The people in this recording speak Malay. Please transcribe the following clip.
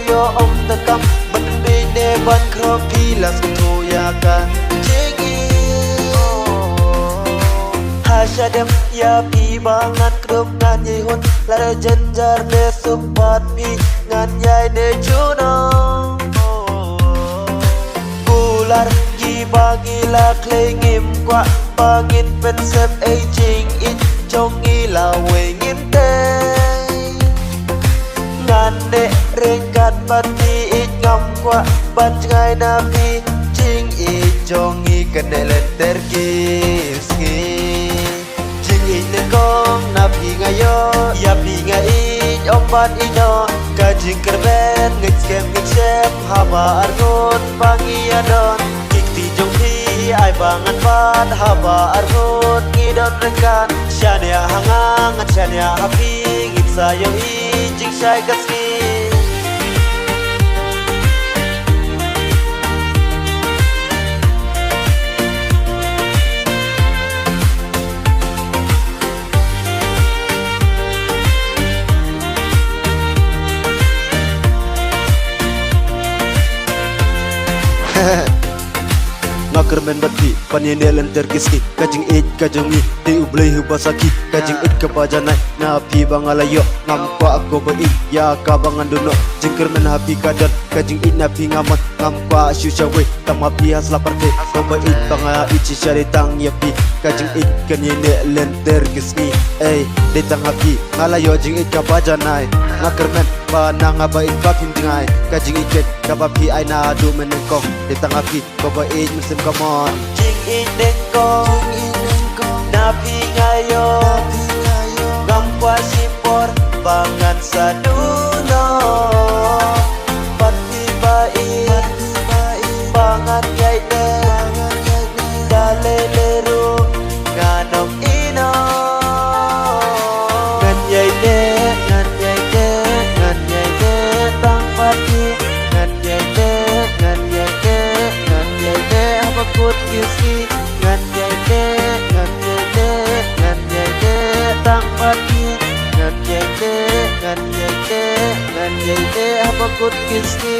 yo om takam Bende ban kropi las kutoyakan Shadap ya pi bangan krup ngan ye hun lara janjar de supat pi ngan yai de chuno Gular gi bagi la klengim kwa bangin pen sep aging it chong i la we ngim te ngan de rengkat pati it ngam kwa ban ngai na pi ching i chong i kanelen terkiski Jingieit nyengkong na pi ngayo ya pi ngai ompat ino kajing kerben ngecem haba arnut pangi adon kikti jong pi ai bangan pat haba arnut ngidon rekan syania hangang syania api ngitsa yo i jing syai kaski Ngakar men bati panine lenter kiski kajing it kajing mi di ublei hubasaki kajing it kebajanai na pi bangalayo ngam kwa aku bei ya ka bangan duno jingker men hapi kadan kajing it na pi ngamat ngam kwa syushawe tam hapi hasla parte ko bei banga ichi syari tang ya pi kajing it kanine lenter kiski detang hapi ngalayo jing it kebajanai ngakar men panang abai papim jingai kajing it kabapi ai na du men kong detang hapi ko bei musim come on Jingieit nyengkong na pi ngayo ngam kwa sipor bangan saduno pati bai bangan gai de dale leru nganom ino ngan yai de tang pati ngan yai de Kut kisi ngan yai de tang pati ngan yai de apa kut kisi